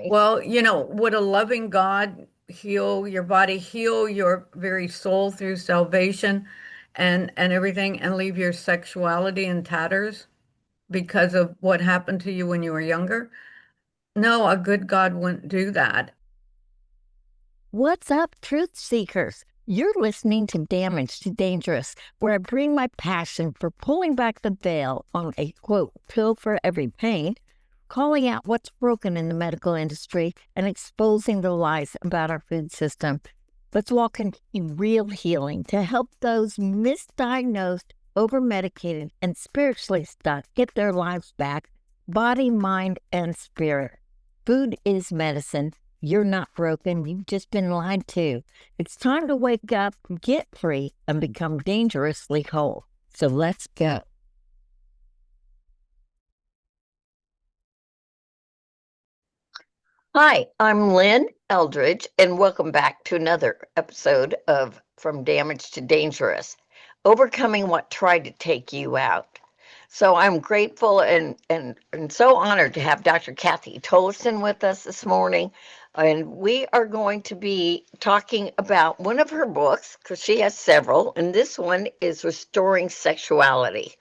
Well, would a loving God heal your body, heal your very soul through salvation and everything, and leave your sexuality in tatters because of what happened to you when you were younger? No, a good God wouldn't do that. What's up, truth seekers? You're listening to Damaged to Dangerous, where I bring my passion for pulling back the veil on a quote, pill for every pain, calling out what's broken in the medical industry, and exposing the lies about our food system. Let's walk in real healing to help those misdiagnosed, over medicated, and spiritually stuck get their lives back, body, mind, and spirit. Food is medicine. You're not broken. You've just been lied to. It's time to wake up, get free, and become dangerously whole. So let's go. Hi, I'm Lynn Eldredge, and welcome back to another episode of From Damaged to Dangerous, overcoming what tried to take you out. So I'm grateful and so honored to have Dr. Kathy Tolleson with us this morning. And we are going to be talking about one of her books, because she has several, and this one is Restoring Sexuality.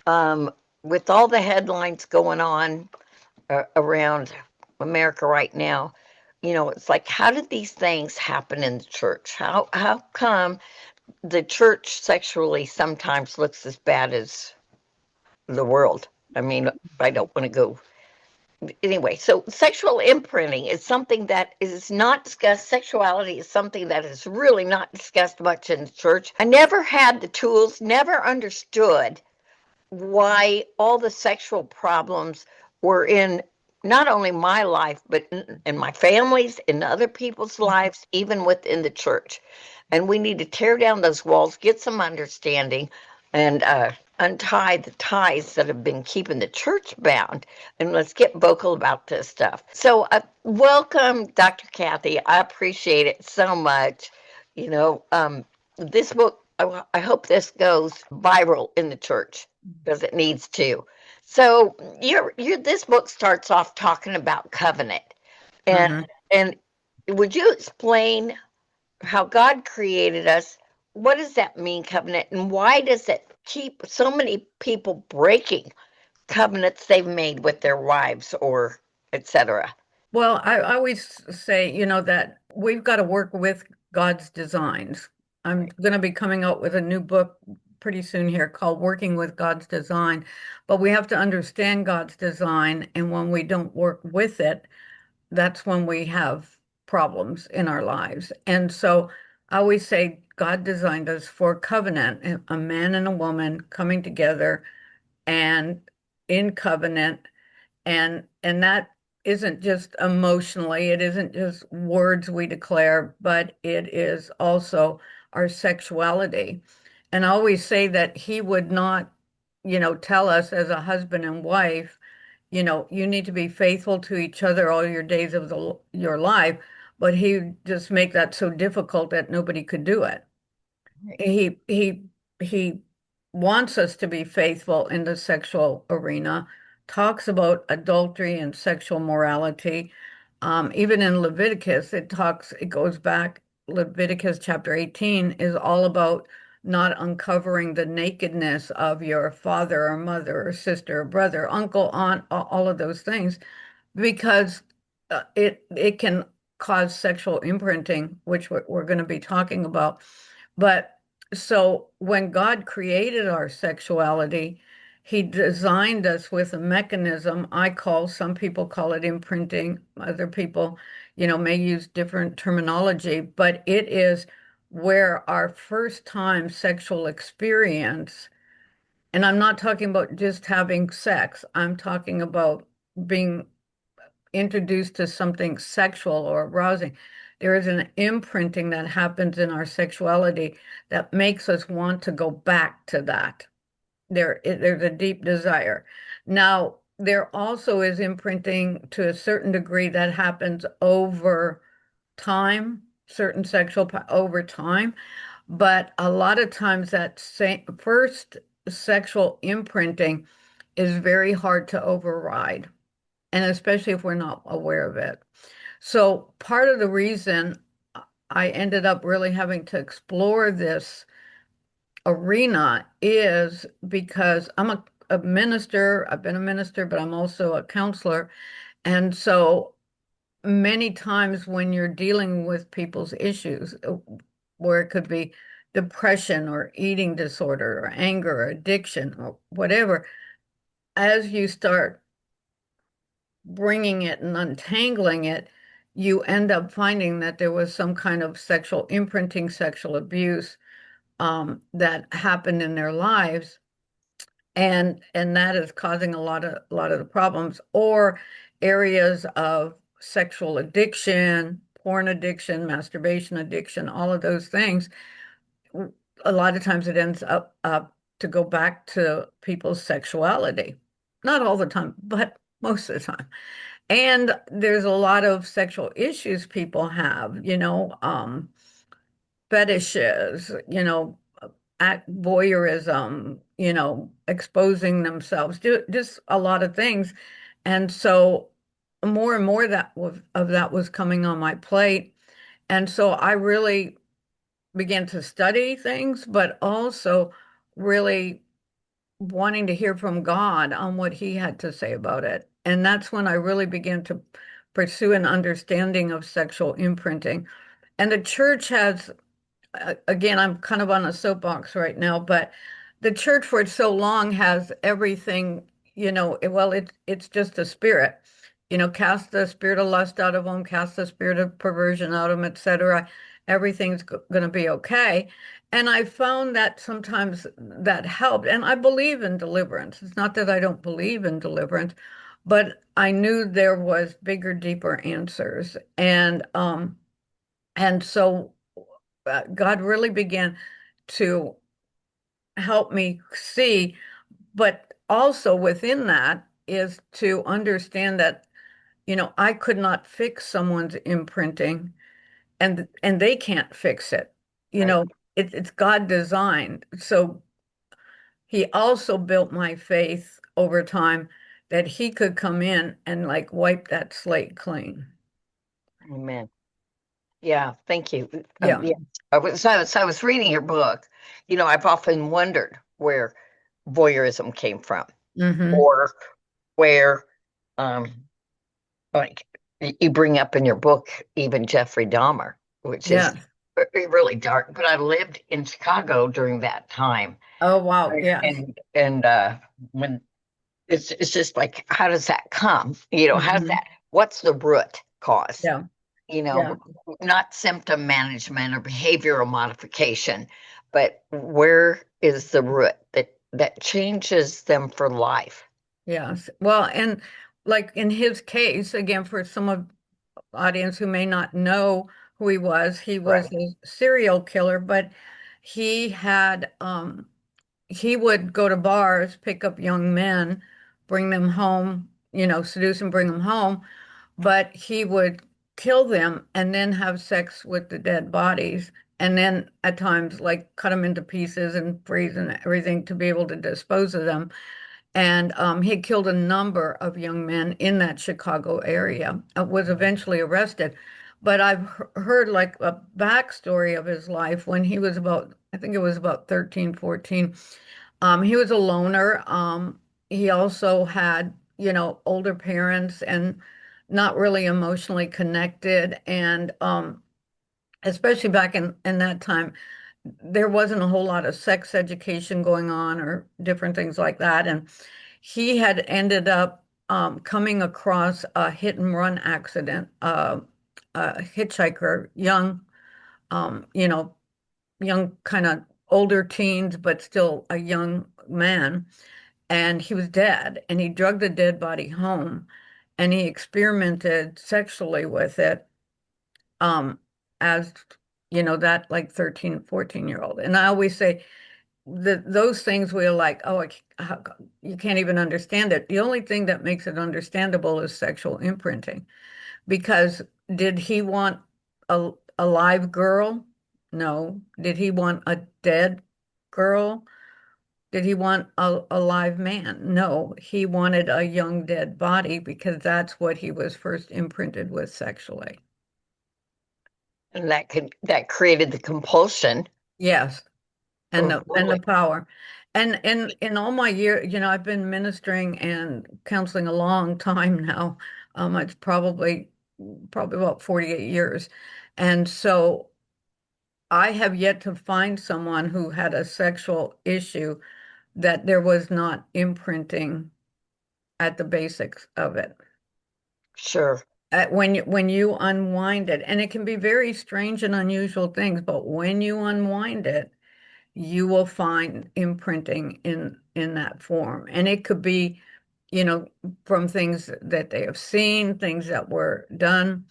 Um, with all the headlines going on around America right now, it's like, how did these things happen in the church? How come the church sexually sometimes looks as bad as the world? I mean, I don't want to go anyway. So sexual imprinting is something that is not discussed. Sexuality is something that is really not discussed much in the church. I never had the tools, never understood why all the sexual problems were in not only my life, but in my family's, in other people's lives, even within the church. And we need to tear down those walls, get some understanding, and untie the ties that have been keeping the church bound. And let's get vocal about this stuff. So, welcome, Dr. Kathy. I appreciate it so much. This book, I hope this goes viral in the church because it needs to. So this book starts off talking about covenant, and Hmm. and would you explain how God created us? What does that mean, covenant, and why does it keep so many people breaking covenants they've made with their wives or etc.? Well, I always say, that we've got to work with God's designs. I'm going to be coming out with a new book pretty soon here called Working with God's Design, but we have to understand God's design, and when we don't work with it, that's when we have problems in our lives. And so I always say God designed us for covenant, a man and a woman coming together and in covenant, and that isn't just emotionally, it isn't just words we declare, but it is also our sexuality. And I always say that he would not, tell us as a husband and wife, you need to be faithful to each other all your days of your life, but he just make that so difficult that nobody could do it. He wants us to be faithful in the sexual arena, talks about adultery and sexual morality. Even in Leviticus, it goes back, Leviticus chapter 18 is all about not uncovering the nakedness of your father or mother or sister or brother, uncle, aunt, all of those things, because it can cause sexual imprinting, which we're going to be talking about. But so when God created our sexuality, he designed us with a mechanism some people call it imprinting, other people, may use different terminology, but it is where our first time sexual experience, and I'm not talking about just having sex, I'm talking about being introduced to something sexual or arousing. There is an imprinting that happens in our sexuality that makes us want to go back to that. There's a deep desire. Now, there also is imprinting to a certain degree that happens over time, certain over time, but a lot of times that first sexual imprinting is very hard to override. and especially if we're not aware of it. So part of the reason I ended up really having to explore this arena is because I'm a minister. I've been a minister, but I'm also a counselor. And so many times when you're dealing with people's issues, where it could be depression or eating disorder or anger or addiction or whatever, as you start bringing it and untangling it, you end up finding that there was some kind of sexual imprinting, sexual abuse that happened in their lives, and that is causing a lot of the problems, or areas of sexual addiction, porn addiction, masturbation addiction, all of those things. A lot of times it ends up to go back to people's sexuality. Not all the time, but most of the time. And there's a lot of sexual issues people have, fetishes, at voyeurism, exposing themselves, just a lot of things. And so more and more of that was coming on my plate. And so I really began to study things, but also really wanting to hear from God on what he had to say about it. And that's when I really began to pursue an understanding of sexual imprinting. And the church has, again, I'm kind of on a soapbox right now, but the church for so long has everything, well, it's just a spirit, cast the spirit of lust out of them, cast the spirit of perversion out of them, etc. Everything's going to be okay. And I found that sometimes that helped. And I believe in deliverance. It's not that I don't believe in deliverance, but I knew there was bigger, deeper answers. And so God really began to help me see, but also within that is to understand that, I could not fix someone's imprinting, and they can't fix it. You Right. know, it's God designed. So he also built my faith over time that he could come in and like wipe that slate clean. Amen. Yeah, thank you. Yeah. Yeah, I was reading your book. I've often wondered where voyeurism came from, Hmm. or where, um, like you bring up in your book, even Jeffrey Dahmer, which is Yeah. really dark. But I lived in Chicago during that time, Oh, wow. Yeah. and when it's just like, how does that come? How does Hmm. that? What's the root cause? Yeah. you Yeah. know, Not symptom management or behavioral modification, but where is the root that changes them for life? Yes. Well, and like in his case, again, for some of audience who may not know who he was Right. a serial killer, but he would go to bars, pick up young men, bring them home, seduce and bring them home, but he would kill them and then have sex with the dead bodies. And then at times, like cut them into pieces and freeze and everything to be able to dispose of them. And he killed a number of young men in that Chicago area, was eventually arrested. But I've heard like a backstory of his life when he was about, I think it was about 13, 14. He was a loner. He also had, older parents and not really emotionally connected. And especially back in that time, there wasn't a whole lot of sex education going on or different things like that. And he had ended up coming across a hit and run accident, a hitchhiker, um, you know, young kind of older teens, but still a young man. And he was dead, and he drugged the dead body home, and he experimented sexually with it, um, as that like 13, 14-year-old. And I always say that those things we're like, oh, you can't even understand it. The only thing that makes it understandable is sexual imprinting. Because did he want a live girl? No. Did he want a dead girl? Did he want a live man? No, he wanted a young dead body because that's what he was first imprinted with sexually. And that created the compulsion. Yes, and Oh, the really? power. And in all my year, I've been ministering and counseling a long time now. It's probably about 48 years. And so I have yet to find someone who had a sexual issue that there was not imprinting at the basics of it. Sure. When you unwind it, and it can be very strange and unusual things, but when you unwind it, you will find imprinting in that form. And it could be, you know, from things that they have seen, things that were done.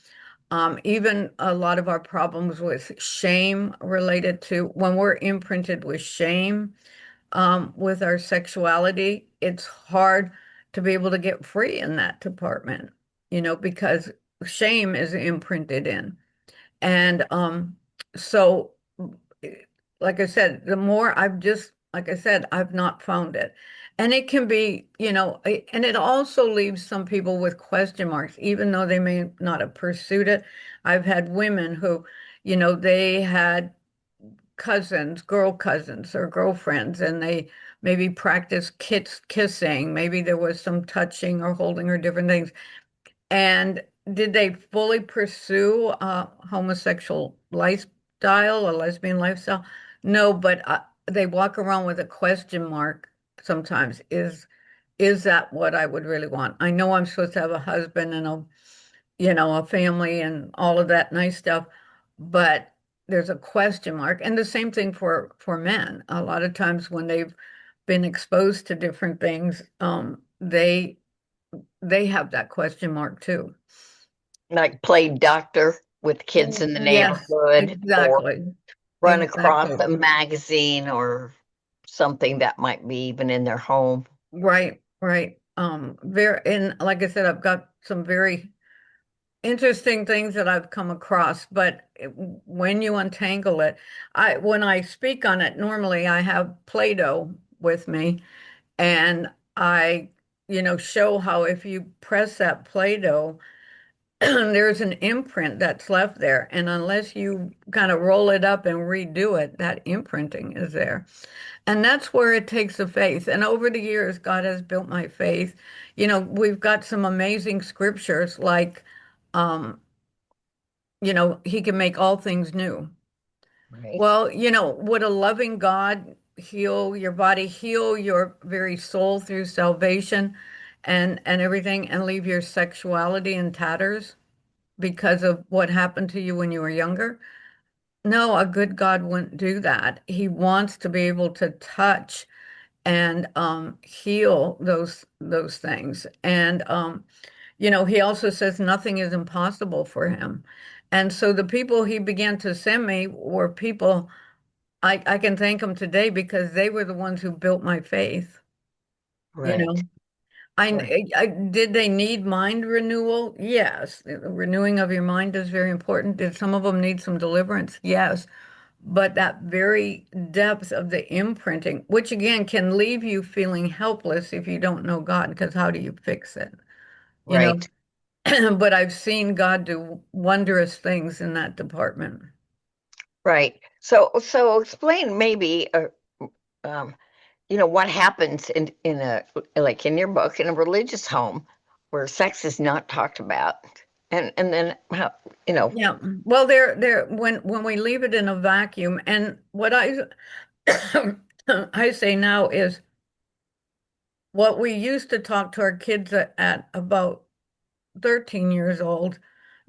Even a lot of our problems with shame related to when we're imprinted with shame, with our sexuality, it's hard to be able to get free in that department, because shame is imprinted in. And so, like I said, the more like I said, I've not found it. And it can be, and it also leaves some people with question marks, even though they may not have pursued it. I've had women who, they had cousins, girl cousins or girlfriends, and they maybe practiced kissing. Maybe there was some touching or holding or different things. And did they fully pursue a homosexual lifestyle, a lesbian lifestyle? No, but they walk around with a question mark sometimes. Is that what I would really want? I know I'm supposed to have a husband and a family and all of that nice stuff, but there's a question mark. And the same thing for men. A lot of times when they've been exposed to different things, they have that question mark too. Like play doctor with kids in the Yes, neighborhood or exactly. run across Exactly. a magazine or something that might be even in their home. Right, right. And like I said, I've got some very interesting things that I've come across, but when you untangle it, when I speak on it, normally I have Play-Doh with me and I, show how if you press that Play-Doh, there's an imprint that's left there. And unless you kind of roll it up and redo it, that imprinting is there. And that's where it takes the faith. And over the years, God has built my faith. We've got some amazing scriptures like, um, he can make all things new. Right. Well, would a loving God heal your body, heal your very soul through salvation and everything, and leave your sexuality in tatters because of what happened to you when you were younger? No, a good God wouldn't do that. He wants to be able to touch and heal those things. And he also says nothing is impossible for him. And so the people he began to send me were people I can thank them today because they were the ones who built my faith. You Right. know, Right. did they need mind renewal? Yes. The renewing of your mind is very important. Did some of them need some deliverance? Yes. But that very depth of the imprinting, which again can leave you feeling helpless if you don't know God, because how do you fix it? You know, Right. but I've seen God do wondrous things in that department. Right. So explain maybe um, what happens in a like in your book in a religious home where sex is not talked about, and then how you know Yeah. Well, there when we leave it in a vacuum, and what I I say now is what we used to talk to our kids at about 13 years old.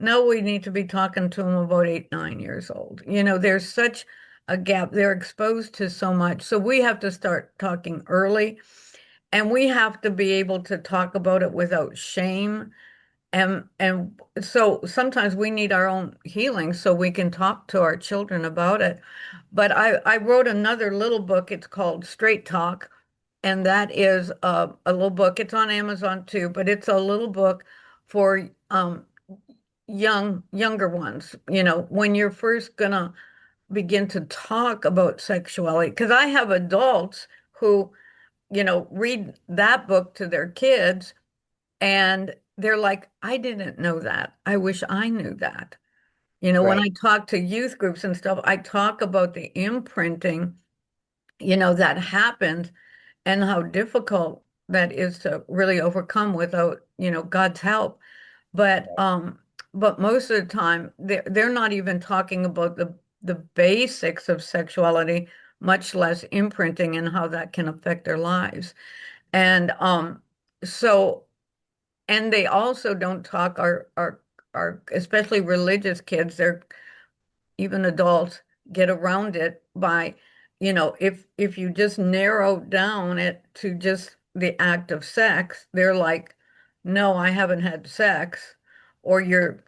Now we need to be talking to them about 8, 9 years old. There's such a gap. They're exposed to so much. So we have to start talking early, and we have to be able to talk about it without shame. And so sometimes we need our own healing so we can talk to our children about it. But I wrote another little book. It's called Straight Talk, and that is a little book. It's on Amazon too, but it's a little book for younger ones. When you're first gonna begin to talk about sexuality, because I have adults who, read that book to their kids and they're like, I didn't know that. I wish I knew that. When Right. I talk to youth groups and stuff, I talk about the imprinting, that happened and how difficult that is to really overcome without, God's help. But most of the time they're not even talking about the basics of sexuality, much less imprinting and how that can affect their lives. And so and they also don't talk our especially religious kids, they're even adults get around it by, if you just narrow down it to just the act of sex, they're like, no, I haven't had sex. Or you're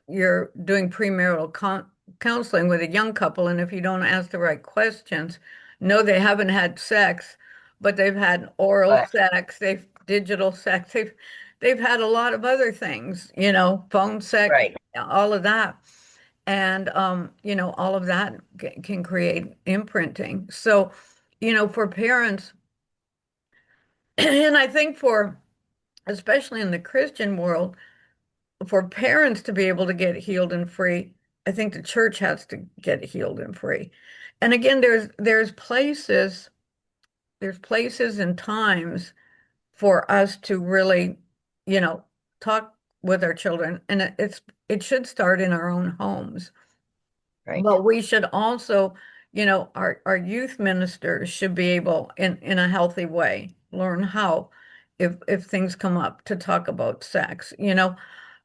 doing premarital counseling with a young couple, and if you don't ask the right questions, no, they haven't had sex, but they've had oral But sex, they've digital sex, they've had a lot of other things, phone sex, right. all of that. And all of that can create imprinting. So, for parents, and I think for especially in the Christian world, for parents to be able to get healed and free, I think the church has to get healed and free. And again, there's places and times for us to really, you know, talk with our children, and it should start in our own homes. Right. But we should also, our youth ministers should be able, in a healthy way, learn how, if things come up, to talk about sex.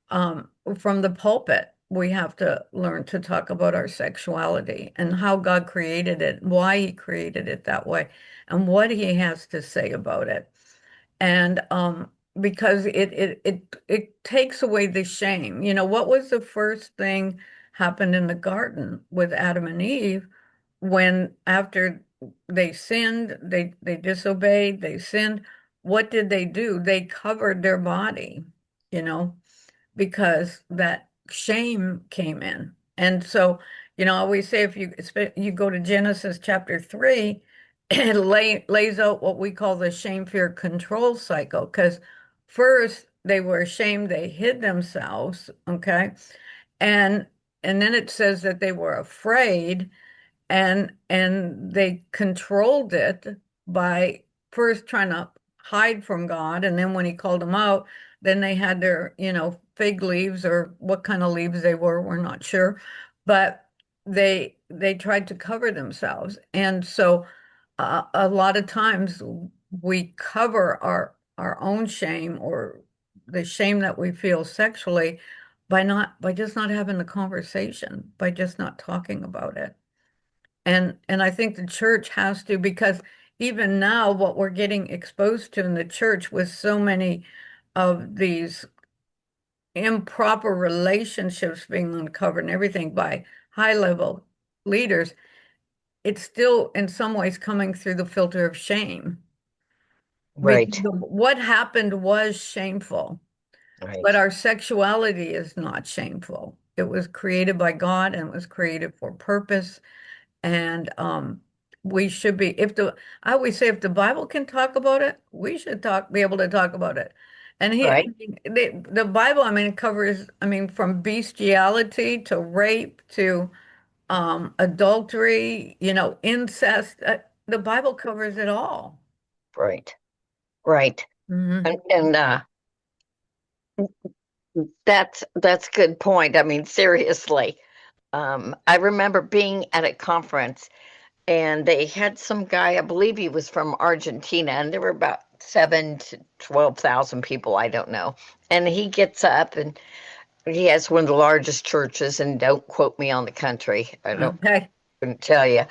From the pulpit, we have to learn to talk about our sexuality and how God created it, why He created it that way, and what He has to say about it. And because it takes away the shame. What was the first thing happened in the garden with Adam and Eve when after they sinned, they disobeyed, they sinned. What did they do? They covered their body, you know, because that shame came in. And so, I always say, if you go to Genesis chapter 3, it lays out what we call the shame, fear, control cycle. Because first they were ashamed, they hid themselves, okay? And and then it says that they were afraid, and they controlled it by first trying to hide from God, and then when He called them out, then they had their, fig leaves, or what kind of leaves they were, we're not sure, but they tried to cover themselves. And so a lot of times we cover our own shame, or the shame that we feel sexually, by just not having the conversation, by just not talking about it. And I think the church has to, because even now, what we're getting exposed to in the church with so many of these improper relationships being uncovered and everything by high level leaders, it's still in some ways coming through the filter of shame. Because Right. what happened was shameful, but Right. our sexuality is not shameful. It was created by God and it was created for purpose. And we should be, if the I always say, if the Bible can talk about it, we should be able to talk about it. And Right. the Bible, I mean, covers, I mean, from bestiality to rape to adultery, incest. The Bible covers it all. Right. Right. Hmm. And that's a good point. I mean, seriously. I remember being at a conference and they had some guy, I believe he was from Argentina, and there were about 7 to 12,000 people, I don't know. And he gets up and he has one of the largest churches, and don't quote me on the country. I don't Okay. couldn't tell you.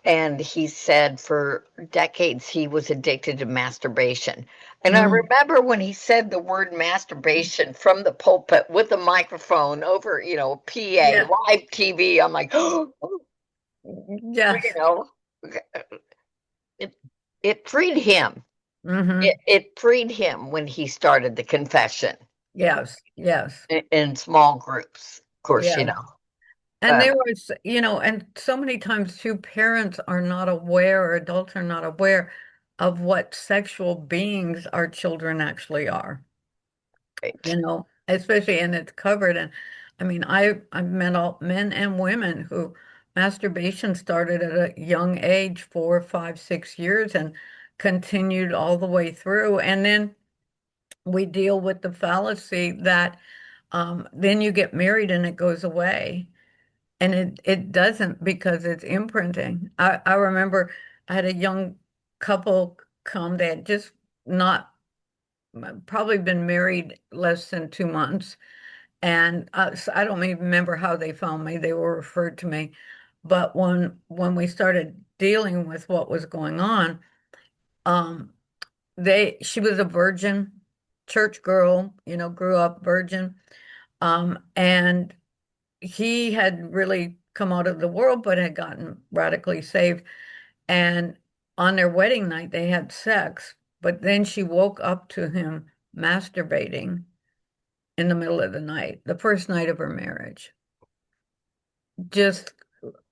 And he said for decades he was addicted to masturbation. And I Mm. remember when he said the word masturbation from the pulpit with a microphone over, PA, Yeah. live TV. I'm like, oh, you Yes. know, it it freed him. It, Hmm. it freed him when he started the confession Yes. Yes. in small groups. Of course, Yes. And um, there was, and so many times too, parents are not aware, or adults are not aware. of what sexual beings our children actually are, Right. especially, and it's covered. And I mean, I've met all men and women who masturbation started at a young age, 4, 5, 6 years, and continued all the way through. And then we deal with the fallacy that then you get married and it goes away. And it doesn't, because it's imprinting. I remember I had a young couple come, they had just not probably been married less than 2 months. And so I don't even remember how they found me. They were referred to me. But when we started dealing with what was going on, um, she was a virgin, church girl, grew up virgin. And he had really come out of the world, but had gotten radically saved. And on their wedding night, they had sex, but then she woke up to him masturbating in the middle of the night, the first night of her marriage. Just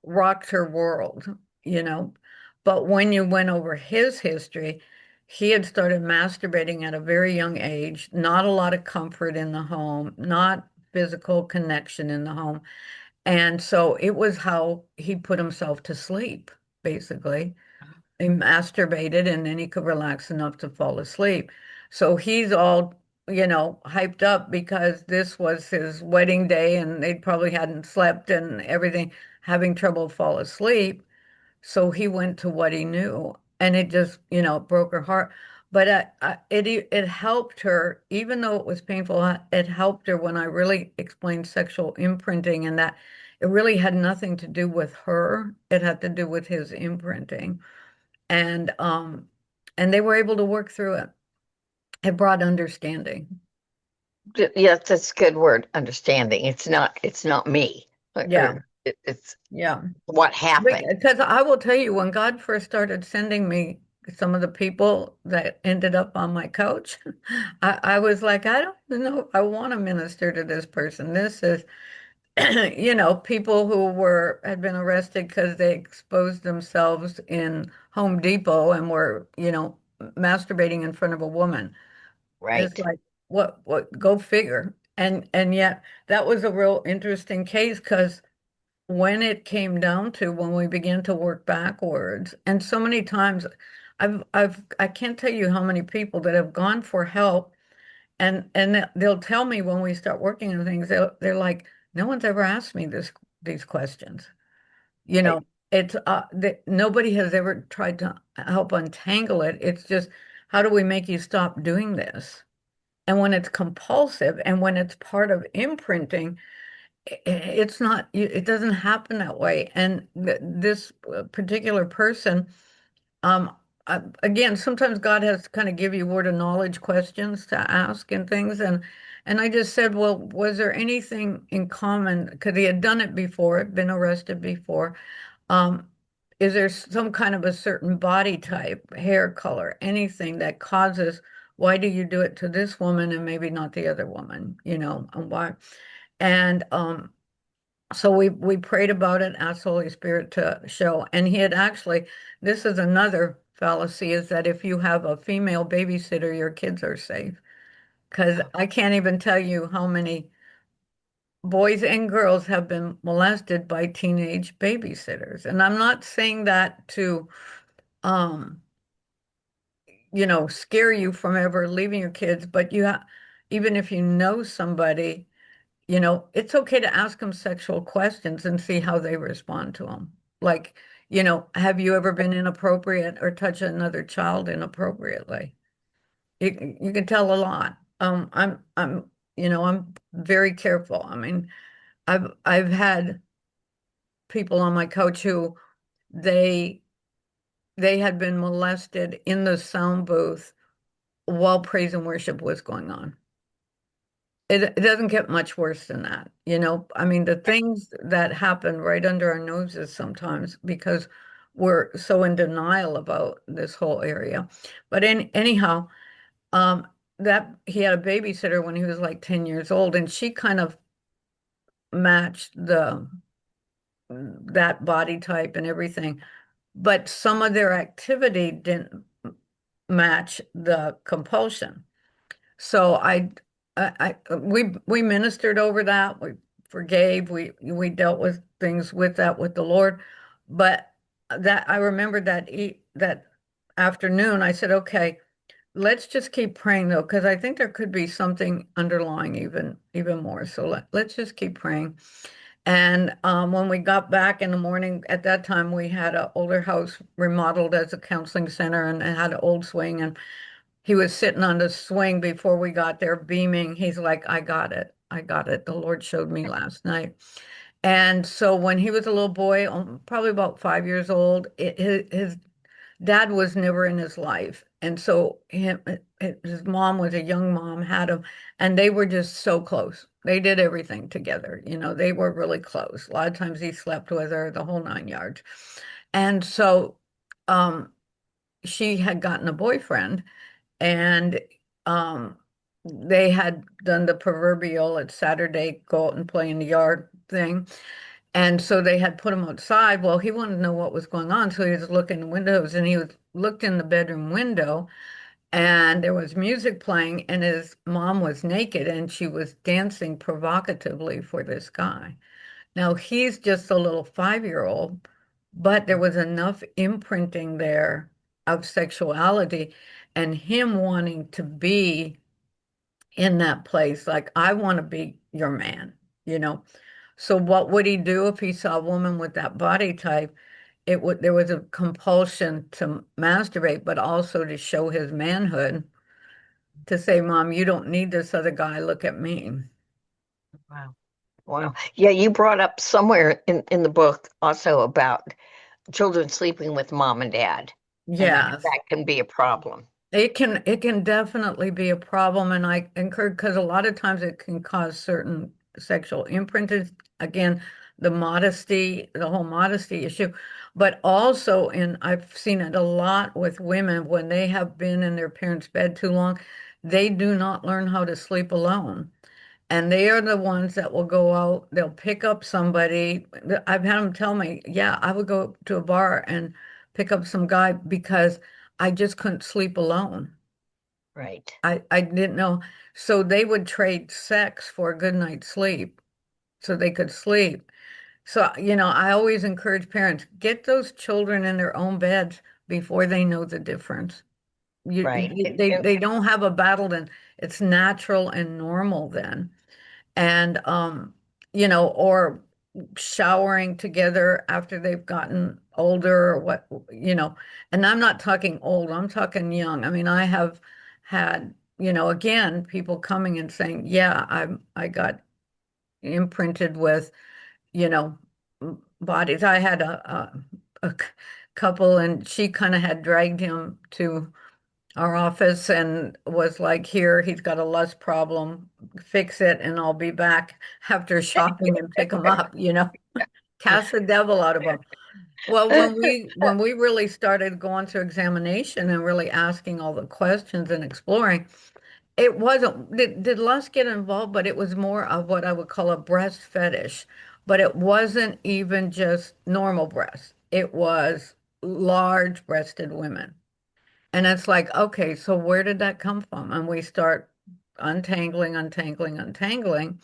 rocked her world, you know. But when you went over his history, he had started masturbating at a very young age, not a lot of comfort in the home, not physical connection in the home. And so it was how he put himself to sleep, basically. He masturbated and then he could relax enough to fall asleep. So he's all, hyped up because this was his wedding day and they probably hadn't slept and everything, having trouble fall asleep. So he went to what he knew, and it just, broke her heart. But it helped her, even though it was painful. It helped her when I really explained sexual imprinting, and that it really had nothing to do with her. It had to do with his imprinting, and um, and they were able to work through it. It brought understanding. Yes, that's a good word, understanding. It's not me. Yeah, It's yeah. what happened. Because I will tell you, when God first started sending me some of the people that ended up on my couch, I was like, I don't know if I want to minister to this person. This is, people who had been arrested because they exposed themselves in Home Depot and were, masturbating in front of a woman. It's Right. like, go figure. And yet that was a real interesting case because when we began to work backwards, and so many times I can't tell you how many people that have gone for help, and they'll tell me when we start working on things, they're like, no one's ever asked me these questions. You Right. know, it's that nobody has ever tried to help untangle it. It's just, how do we make you stop doing this? And when it's compulsive and when it's part of imprinting, it's not, it doesn't happen that way. And this particular person, um, again, sometimes God has to kind of give you word of knowledge questions to ask and things. And I just said, well, was there anything in common? Because he had done it before, been arrested before. Um, is there some kind of a certain body type, hair color, anything that causes, why do you do it to this woman and maybe not the other woman, and why? And so we prayed about it, asked the Holy Spirit to show. And he had actually, this is another fallacy, is that if you have a female babysitter, your kids are safe. Because I can't even tell you how many boys and girls have been molested by teenage babysitters. And I'm not saying that to, um, scare you from ever leaving your kids, but even if you know somebody, it's okay to ask them sexual questions and see how they respond to them. Like, have you ever been inappropriate or touched another child inappropriately? You can tell a lot. I'm very careful. I mean, I've had people on my couch who they they had been molested in the sound booth while praise and worship was going on. It doesn't get much worse than that, I mean, the things that happen right under our noses sometimes because we're so in denial about this whole area. But anyhow, um, that he had a babysitter when he was like 10 years old, and she kind of matched that body type and everything. But some of their activity didn't. match the compulsion. So we ministered over that. We forgave. We dealt with things with that with the Lord. But that I remember that afternoon, I said, okay, let's just keep praying though, because I think there could be something underlying even more. So let's just keep praying. And when we got back in the morning, at that time we had an older house remodeled as a counseling center, and it had an old swing, and he was sitting on the swing before we got there, beaming. He's like, I got it. I got it. The Lord showed me last night. And so when he was a little boy, probably about 5 years old, his dad was never in his life. And so his mom was a young mom, had him, and they were just so close. They did everything together. They were really close. A lot of times he slept with her, the whole 9 yards. And so she had gotten a boyfriend, and um, they had done the proverbial it's Saturday, go out and play in the yard thing. And so they had put him outside. Well, he wanted to know what was going on. So he was looking in the windows, and he looked in the bedroom window, and there was music playing, and his mom was naked and she was dancing provocatively for this guy. Now he's just a little 5-year-old, but there was enough imprinting there of sexuality and him wanting to be in that place. Like, I want to be your man, you know? So what would he do if he saw a woman with that body type? There was a compulsion to masturbate, but also to show his manhood, to say, Mom, you don't need this other guy. Look at me. Wow. Wow. Yeah, you brought up somewhere in the book also about children sleeping with mom and dad and how Yes. that can be a problem. It can definitely be a problem, and I encourage, because a lot of times it can cause certain sexual imprints. Again, the whole modesty issue, but also I've seen it a lot with women when they have been in their parents' bed too long, they do not learn how to sleep alone. And they are the ones that will go out, they'll pick up somebody. I've had them tell me, yeah, I would go to a bar and pick up some guy because I just couldn't sleep alone. Right. I didn't know. So they would trade sex for a good night's sleep so they could sleep. So, I always encourage parents, get those children in their own beds before they know the difference. Right. They don't have a battle then. It's natural and normal then. And or showering together after they've gotten older or what. And I'm not talking old, I'm talking young. I mean, I have had, again, people coming and saying, yeah, I got imprinted with, you know bodies. I had a couple, and she kind of had dragged him to our office and was like, here, he's got a lust problem, fix it, and I'll be back after shopping and pick him up, cast the devil out of him. Well, when we really started going through examination and really asking all the questions and exploring, it wasn't, did lust get involved, but it was more of what I would call a breast fetish. But it wasn't even just normal breasts. It was large breasted women. And it's like, okay, so where did that come from? And we start untangling, untangling, untangling.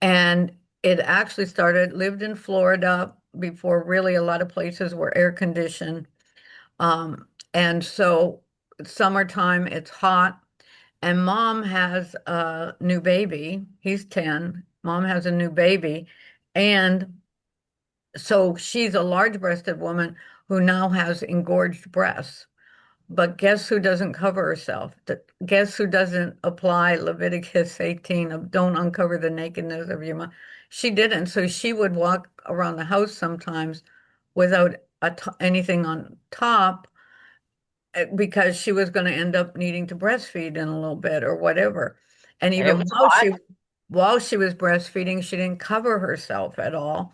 And it actually lived in Florida before really a lot of places were air conditioned. And so summertime, it's hot. And mom has a new baby. He's 10. Mom has a new baby. And so she's a large-breasted woman who now has engorged breasts. But guess who doesn't cover herself? Guess who doesn't apply Leviticus 18 of don't uncover the nakedness of your mouth? She didn't. So she would walk around the house sometimes without anything on top, because she was going to end up needing to breastfeed in a little bit or whatever. And And it even was hot. while she was breastfeeding, she didn't cover herself at all.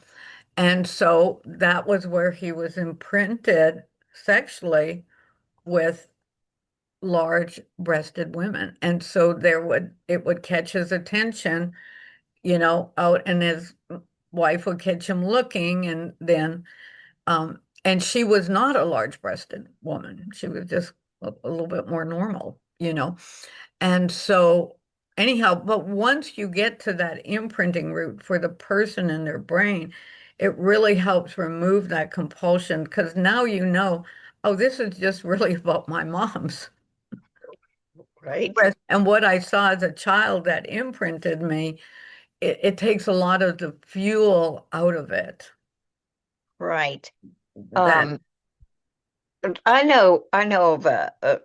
And so that was where he was imprinted sexually with large breasted women. And so it would catch his attention, out, and his wife would catch him looking, and then and she was not a large breasted woman. She was just a little bit more normal, And so anyhow, but once you get to that imprinting route for the person in their brain, it really helps remove that compulsion because now oh, this is just really about my mom's. Right. And what I saw as a child that imprinted me, it takes a lot of the fuel out of it. Right. That, Um, I know of a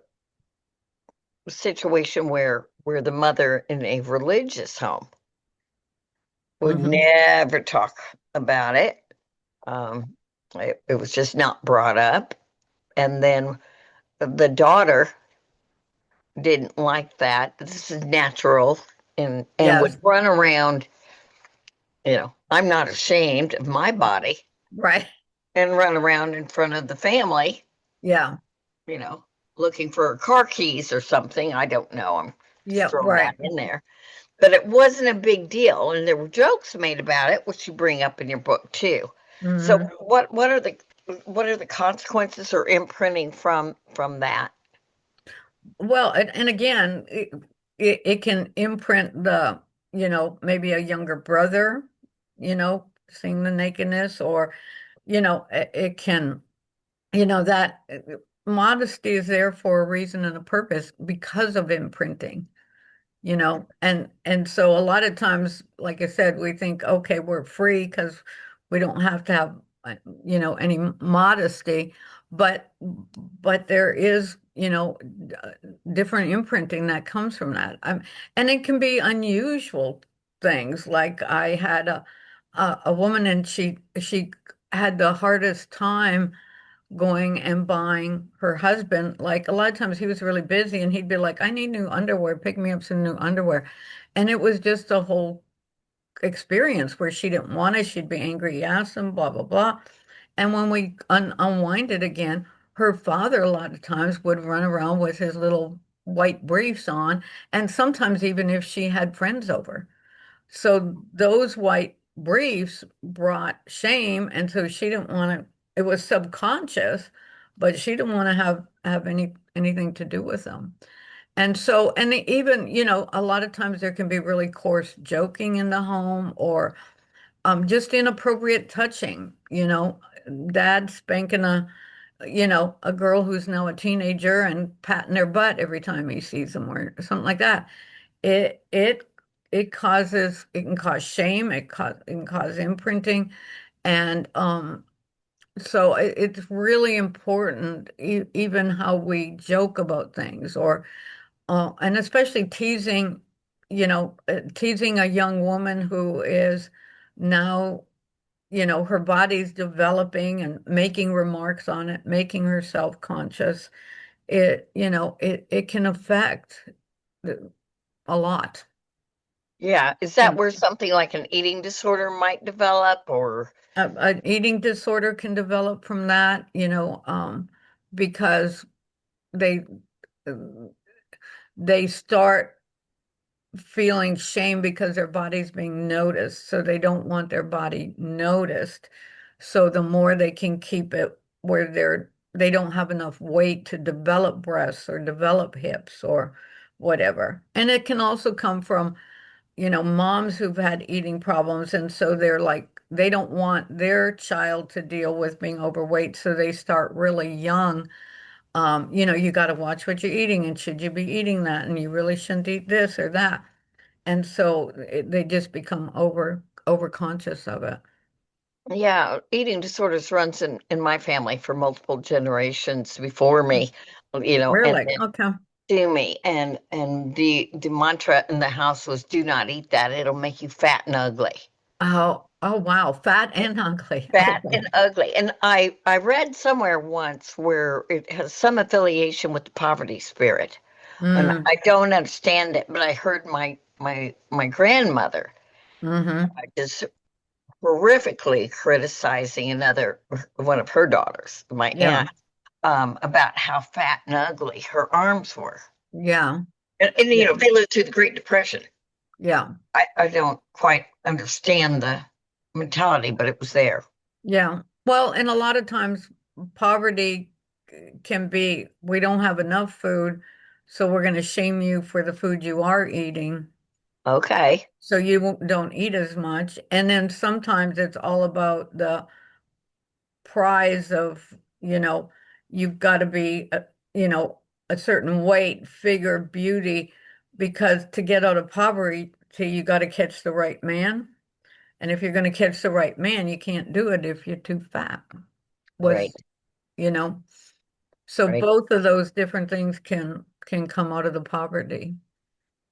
situation where the mother in a religious home would mhm. never talk about it. Um, it was just not brought up. And then the daughter didn't like that. This is natural, and would Yes, run around, I'm not ashamed of my body, right. and run around in front of the family, Yeah, you know, looking for her car keys or something. I don't know. I'm just yeah, throwing that right. in there. But it wasn't a big deal, and there were jokes made about it, which you bring up in your book too. So Mhm. what are the consequences or imprinting from that? Well, and again, it can imprint maybe a younger brother, seeing the nakedness, or, it can, that modesty is there for a reason and a purpose because of imprinting. And so a lot of times, like I said, we think, okay, we're free because we don't have to have any modesty, but there is different imprinting that comes from that. And it can be unusual things. Like I had a woman, and she had the hardest time going and buying her husband. Like a lot of times he was really busy and he'd be like, I need new underwear, pick me up some new underwear. And it was just a whole experience where she didn't want it. She'd be angry, he asked him, blah, blah, blah. And when we unwind it again, her father a lot of times would run around with his little white briefs on. And sometimes even if she had friends over. So those white briefs brought shame, and so she didn't want to, it was subconscious, but she didn't want to have anything to do with them. And so, and even, a lot of times there can be really coarse joking in the home, or just inappropriate touching, dad spanking a girl who's now a teenager and patting their butt every time he sees them or something like that. It it it can cause shame, it can cause imprinting, and so it's really important, even how we joke about things, or and especially teasing, teasing a young woman who is now, her body's developing and making remarks on it, making her self-conscious. It can affect a lot. Yeah, is that where something like an eating disorder might develop, or An eating disorder can develop from that, because they they start feeling shame because their body's being noticed, so they don't want their body noticed. So the more they can keep it where they don't have enough weight to develop breasts or develop hips or whatever. And it can also come from moms who've had eating problems, and so they're like, they don't want their child to deal with being overweight, so they start really young. You got to watch what you're eating, and should you be eating that, and you really shouldn't eat this or that. And so they just become over conscious of it. yeah, eating disorders runs in my family for multiple generations before me, and Really? then Okay. to me. And the mantra in the house was do not eat that. It'll make you fat and ugly. Oh, wow. Fat and ugly. Fat Okay. and ugly. And I read somewhere once where it has some affiliation with the poverty spirit. And Mm, I don't understand it, but I heard my grandmother mm-hmm. just horrifically criticizing another one of her daughters, my Yeah. aunt, about how fat and ugly her arms were. Yeah. And Yeah. they lived through the Great Depression. Yeah. I don't quite understand the mentality, but it was there. Yeah. Well, and a lot of times poverty can be, we don't have enough food, so we're going to shame you for the food you are eating, Okay. so you don't eat as much. And then sometimes it's all about the prize of, you've got to be, a certain weight, figure, beauty, because to get out of poverty, you got to catch the right man. And if you're going to catch the right man, you can't do it if you're too fat. Right. Was, you know, so Right. both of those different things can come out of the poverty.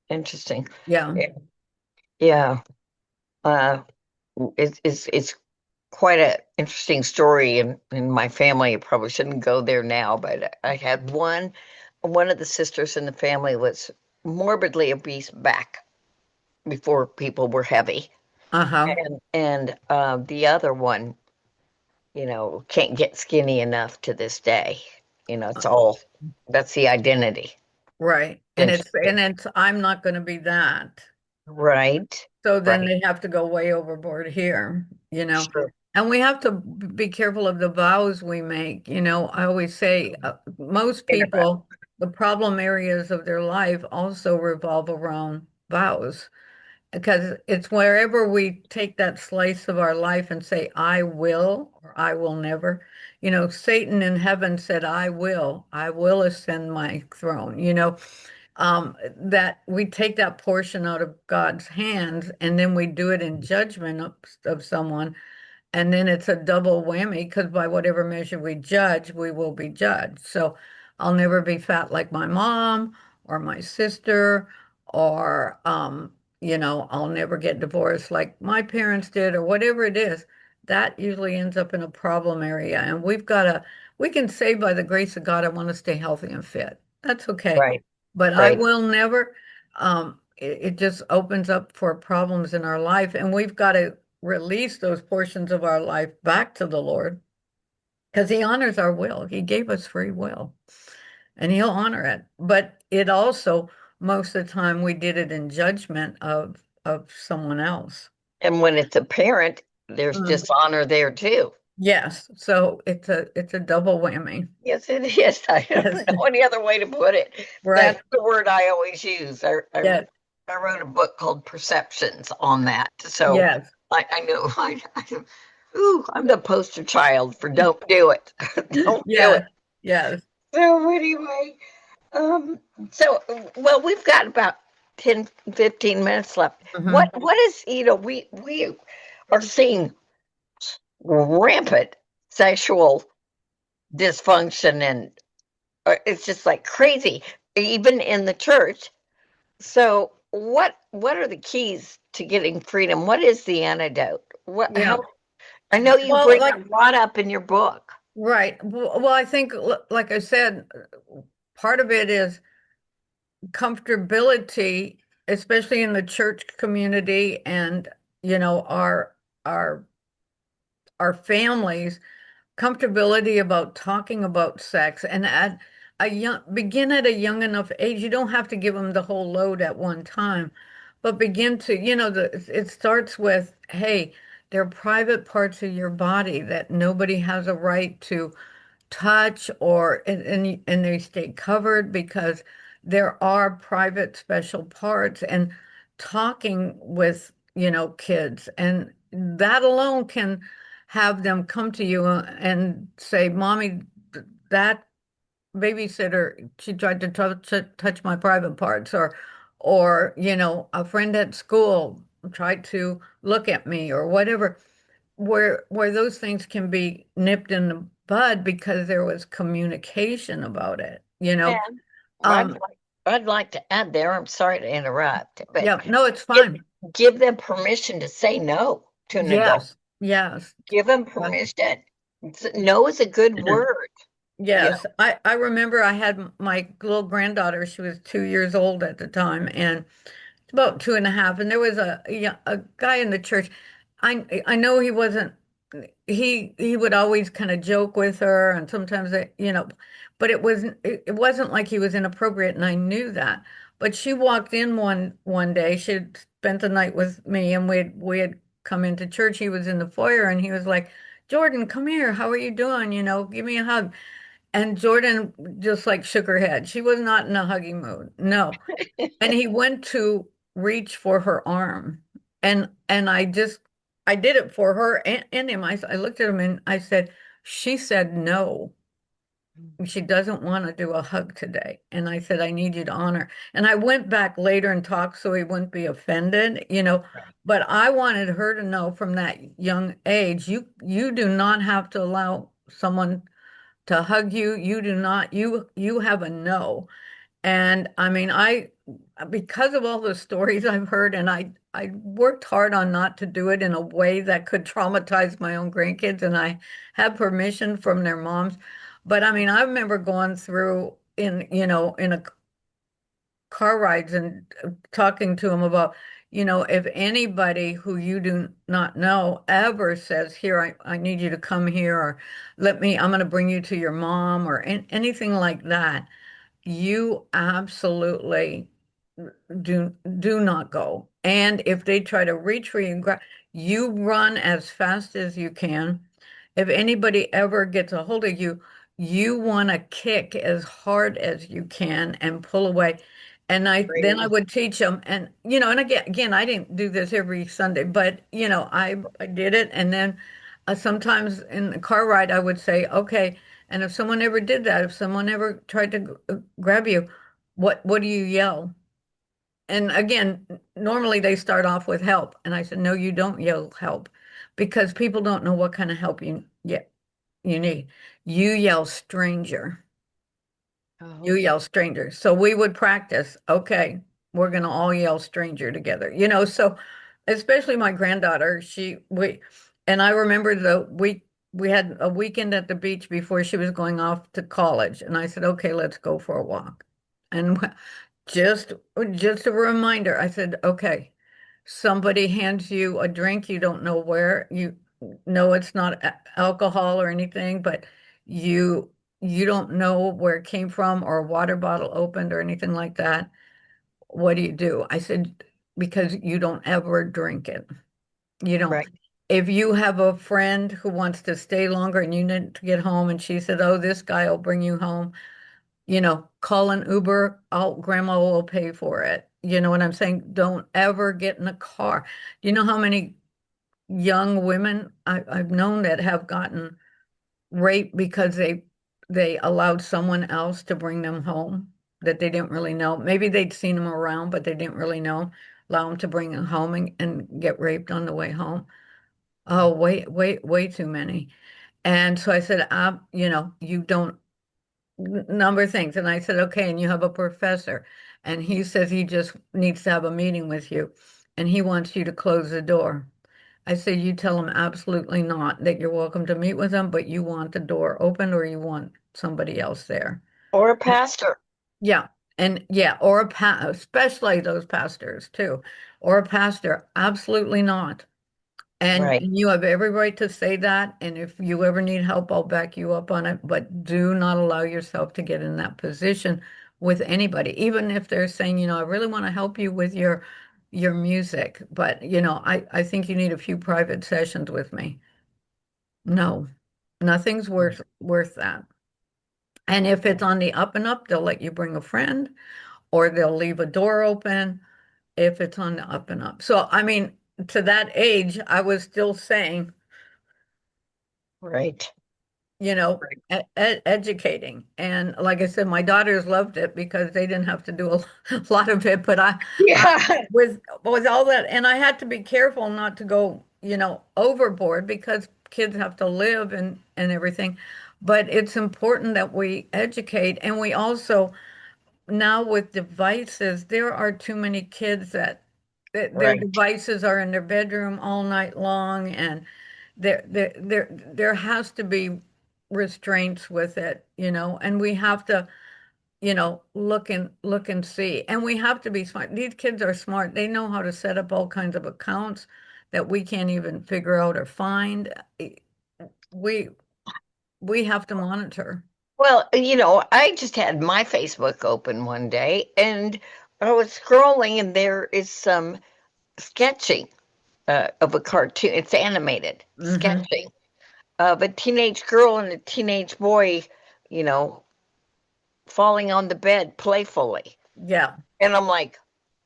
Interesting. Yeah. Yeah. Yeah. Uh, it's quite a interesting story in my family. I probably shouldn't go there now, but I had one of the sisters in the family was morbidly obese back before people were heavy. Uh-huh. And the other one, can't get skinny enough to this day. It's all that's the identity. Right. And Interesting. I'm not going to be that. Right. So then Right. they have to go way overboard here. Sure. And we have to be careful of the vows we make. I always say most people, the problem areas of their life also revolve around vows because it's wherever we take that slice of our life and say, I will or I will never. Satan in heaven said, I will ascend my throne. That we take that portion out of God's hands and then we do it in judgment of someone. And then it's a double whammy because by whatever measure we judge, we will be judged. So I'll never be fat like my mom or my sister, or, I'll never get divorced like my parents did, or whatever it is. That usually ends up in a problem area. And we can say by the grace of God, I want to stay healthy and fit. That's okay. Right. But I Right. will never, it just opens up for problems in our life. And we've got to release those portions of our life back to the Lord because He honors our will. He gave us free will and He'll honor it. But it also, most of the time, we did it in judgment of someone else. And when it's a parent, there's Mm. dishonor there too. Yes, so it's a double whammy. Yes, it is. I don't Yes, know any other way to put it. right. That's the word I always use. Yes, I wrote a book called Perceptions on that. So yes, I know I'm the poster child for don't do it. Don't do it. yes, yes. So anyway, um, so well, we've got about 10, 15 minutes left. Hmm. What is, we are seeing rampant sexual dysfunction, and it's just like crazy, even in the church. So what are the keys to getting freedom? What is the antidote? What Yeah. how I know you Well, bring like, a lot up in your book. right. Well, I think, like I said, part of it is comfortability, especially in the church community and, our our families, comfortability about talking about sex and at begin at a young enough age. You don't have to give them the whole load at one time, but begin to, it starts with, hey, there are private parts of your body that nobody has a right to touch, or and they stay covered because there are private special parts. And talking with kids, and that alone can have them come to you and say, mommy, that babysitter, she tried to touch my private parts, or a friend at school tried to look at me, or whatever, where those things can be nipped in the bud because there was communication about it. And Um, I'd like to add there, I'm sorry to interrupt, but yeah, no, it's give, fine. give them permission to say no to an adult. Yes, yes. Give them Uh, permission. No is a good word. Yeah. Yes, I remember I had my little granddaughter. She was 2 years old at the time, and it's about two and a half. And there was a guy in the church. I know he wasn't. He would always kind of joke with her, and sometimes but it wasn't like he was inappropriate, and I knew that. But she walked in one day. She had spent the night with me, and we had come into church. He was in the foyer, and he was like, "Jordan, come here. How are you doing? Give me a hug." And Jordan just like shook her head. She was not in a huggy mood. No. And he went to reach for her arm. And I did it for her and him. I looked at him and I said, she said no. She doesn't want to do a hug today. And I said, I need you to honor. And I went back later and talked so he wouldn't be offended, but I wanted her to know from that young age, you do not have to allow someone to hug you. You do not, you have a no. And I mean, because of all the stories I've heard, and I worked hard on not to do it in a way that could traumatize my own grandkids, and I had permission from their moms. But I mean, I remember going through in a car rides and talking to them about, if anybody who you do not know ever says, here, I need you to come here, or I'm going to bring you to your mom, or anything like that, you absolutely do not go. And if they try to reach for you and grab, you run as fast as you can. If anybody ever gets a hold of you, you want to kick as hard as you can and pull away. And I Great. would teach them, and and again, I didn't do this every Sunday, but I did it, and then sometimes in the car ride I would say, okay, and if someone ever did that, if someone ever tried to grab you, what do you yell? And again, normally they start off with help. And I said, no, you don't yell help because people don't know what kind of help you need. You yell stranger. Oh, You okay. yell stranger. So we would practice, okay, we're gonna all yell stranger together. So especially my granddaughter, and I remember we had a weekend at the beach before she was going off to college. And I said, okay, let's go for a walk. And just just a reminder, I said, okay, somebody hands you a drink, you don't know where, you know it's not alcohol or anything, but you you don't know where it came from or a water bottle opened or anything like that. What do you do? I said, because you don't ever drink it. You don't. Right. If you have a friend who wants to stay longer and you need to get home and she said, oh, this guy will bring you home, call an Uber, grandma will pay for it. You know what I'm saying? Don't ever get in a car. Do you know how many young women I've known that have gotten raped because they allowed someone else to bring them home that they didn't really know. Maybe they'd seen them around, but they didn't really know. Allow them to bring them home and get raped on the way home. Oh, way too many. And so I said, you don't number of things. And I said, okay, and you have a professor, and he says he just needs to have a meeting with you, and he wants you to close the door. I said, you tell him absolutely not, that you're welcome to meet with him, but you want the door open or you want somebody else there. Or a pastor. Yeah. And yeah, or especially those pastors too, or a pastor, absolutely not. And Right. you have every right to say that. And if you ever need help, I'll back you up on it. But do not allow yourself to get in that position with anybody, even if they're saying, I really want to help you with your music, but I think you need a few private sessions with me. No, nothing's worth that. And if it's on the up and up, they'll let you bring a friend or they'll leave a door open if it's on the up and up. So, I mean, to that age, I was still saying, Right. you know, Right. educating. And like I said, my daughters loved it because they didn't have to do a lot of it. But I Yeah. with all that, and I had to be careful not to go, overboard because kids have to live and everything. But it's important that we educate, and we also now with devices, there are too many kids that their Right. devices are in their bedroom all night long, and there has to be restraints with it, and we have to, look and see, and we have to be smart. These kids are smart. They know how to set up all kinds of accounts that we can't even figure out or find. We we have to monitor. Well, I just had my Facebook open one day and I was scrolling and there is some sketching of a cartoon. It's animated Hmm. sketching of a teenage girl and a teenage boy you know, falling on the bed playfully. Yeah. And I'm like,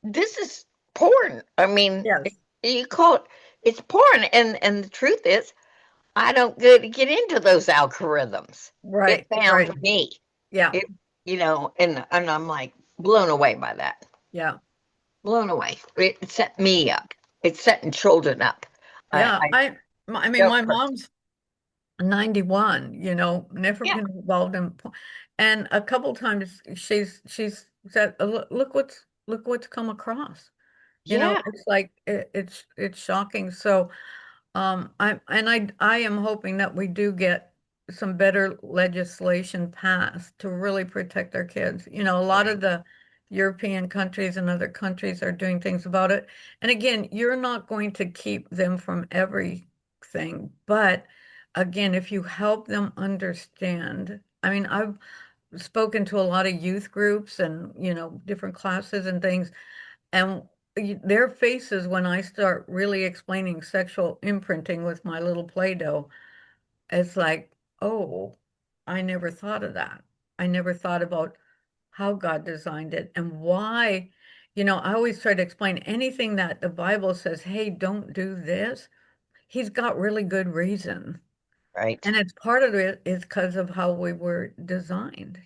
this is porn. I mean, Yes. you call it, it's porn. And the truth is, I don't get into those algorithms. It Right. Right. found me. Yeah. It, and I'm like blown away by that. Yeah. Blown away. It set me up. It's setting children up. Yeah. I I mean, don't. my mom's 91, never Yeah, been involved in, and a couple times she's said, look what's come across. yeah, It's like it's shocking. So I am hoping that we do get some better legislation passed to really protect our kids. A lot of right, the European countries and other countries are doing things about it. And again, you're not going to keep them from everything, but again, if you help them understand, I mean, I've spoken to a lot of youth groups and, different classes and things, and their faces when I start really explaining sexual imprinting with my little Play-Doh, it's like, oh, I never thought of that. I never thought about how God designed it and why. I always try to explain anything that the Bible says, hey, don't do this. He's got really good reason. right. And it's part of it is because of how we were designed.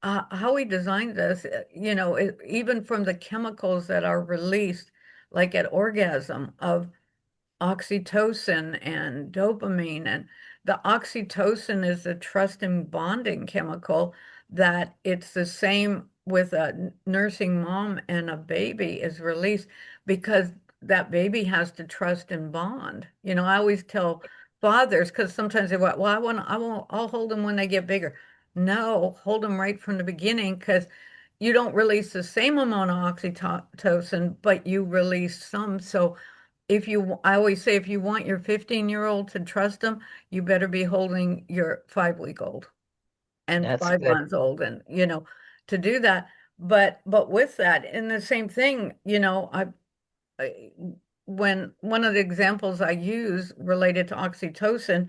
How he designed this, even from the chemicals that are released, like at orgasm, of oxytocin and dopamine. And the oxytocin is the trust and bonding chemical that it's the same with a nursing mom and a baby is released because that baby has to trust and bond. I always tell fathers because sometimes they want, well, I'll hold them when they get bigger. No, hold them right from the beginning because you don't release the same amount of oxytocin, but you release some. So I always say, if you want your 15-year-old to trust them, you better be holding your 5-week-old and That's 5 good. months old, and to do that. But with that, in the same thing, I when one of the examples I use related to oxytocin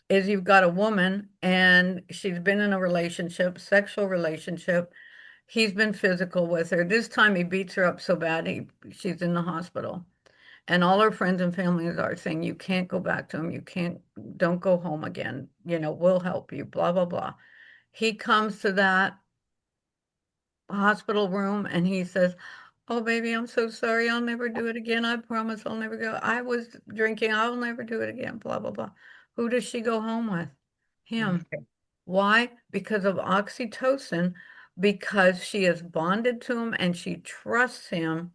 is you've got a woman and she's been in a relationship, sexual relationship. He's been physical with her. This time he beats her up so bad she's in the hospital. And all our friends and families are saying, you can't go back to him. You can't, don't go home again. We'll help you, blah, blah, blah. He comes to that hospital room and he says, oh, baby, I'm so sorry. I'll never do it again. I promise I'll never go. I was drinking. I'll never do it again, blah, blah, blah. Who does she go home with? Him. Why? Because of oxytocin, because she is bonded to him and she trusts him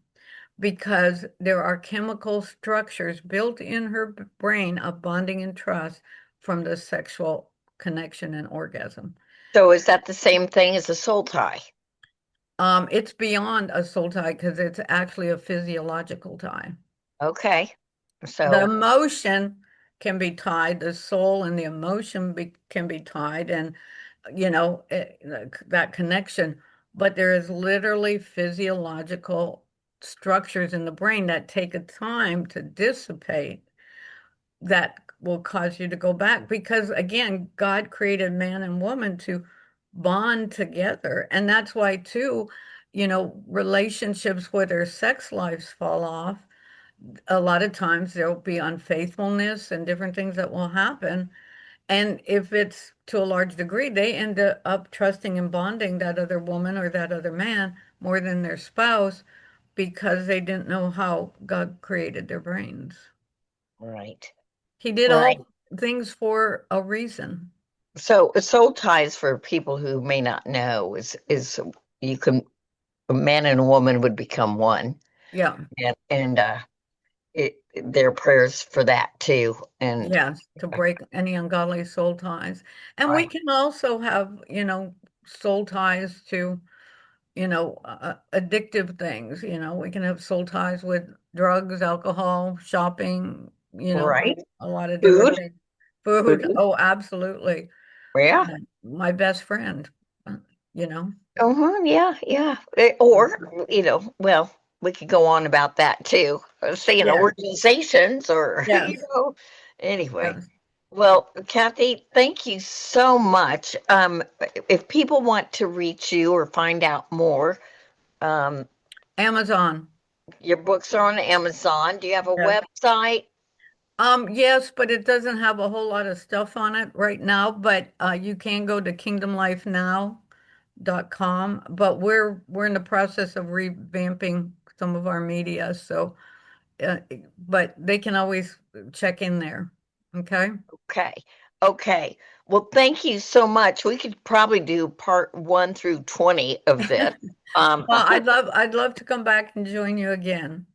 because there are chemical structures built in her brain of bonding and trust from the sexual connection and orgasm. So is that the same thing as a soul tie? It's beyond a soul tie because it's actually a physiological tie. Okay. The So, emotion can be tied, the soul and the emotion can be tied, and that connection. But there is literally physiological structures in the brain that take a time to dissipate that will cause you to go back because again, God created man and woman to bond together. And that's why too, relationships where their sex lives fall off, a lot of times there'll be unfaithfulness and different things that will happen. And if it's to a large degree, they end up trusting and bonding that other woman or that other man more than their spouse because they didn't know how God created their brains. right, He did right. all things for a reason. So soul ties for people who may not know is you can a man and a woman would become one, Yeah. and there are prayers for that too. And Yes, to break any ungodly soul ties. And we right, can also have, soul ties to, addictive things. We can have soul ties with drugs, alcohol, shopping, right, a lot of different food, things. Food. food. Oh, absolutely. Yeah. My best friend, uh, you know. Uh-huh, yeah, yeah. Or, well, we could go on about that too. Saying Yeah. organizations or, Yes. anyway. Yes. Well, Kathy, thank you so much. If people want to reach you or find out more, um, Amazon. your books are on Amazon. Do you have a Yes. website? Yes, but it doesn't have a whole lot of stuff on it right now, but you can go to kingdomlifenow.com, but we're in the process of revamping some of our media, so uh, but they can always check in there. Okay? Okay. Okay. Well, thank you so much. We could probably do part 1 through 20 of this. Um, Well, I'd love to come back and join you again.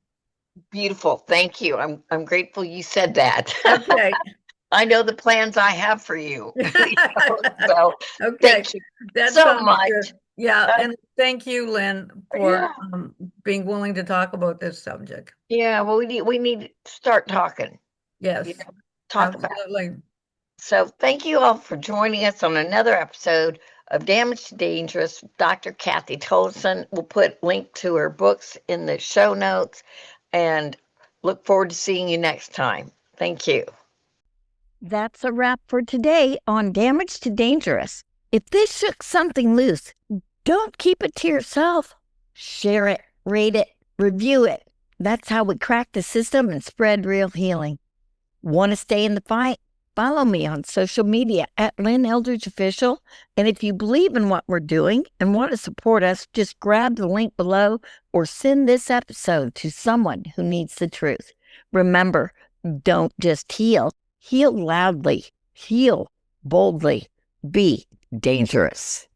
Beautiful. Thank you. I'm grateful you said that. Okay. I know the plans I have for you. So Okay, thank you that so sounds much. good. Yeah, Uh, and thank you, Lynn, for yeah. being willing to talk about this subject. Yeah. Well, we need to start talking, Yes, talk about it. absolutely. So thank you all for joining us on another episode of Damage to Dangerous. Dr. Kathy Tolleson will put link to her books in the show notes and look forward to seeing you next time. Thank you. That's a wrap for today on Damage to Dangerous. If this shook something loose, don't keep it to yourself. Share it, rate it, review it. That's how we crack the system and spread real healing. Want to stay in the fight? Follow me on social media at Lynn Eldredge Official. And if you believe in what we're doing and want to support us, just grab the link below or send this episode to someone who needs the truth. Remember, don't just heal. Heal loudly. Heal boldly. Be dangerous.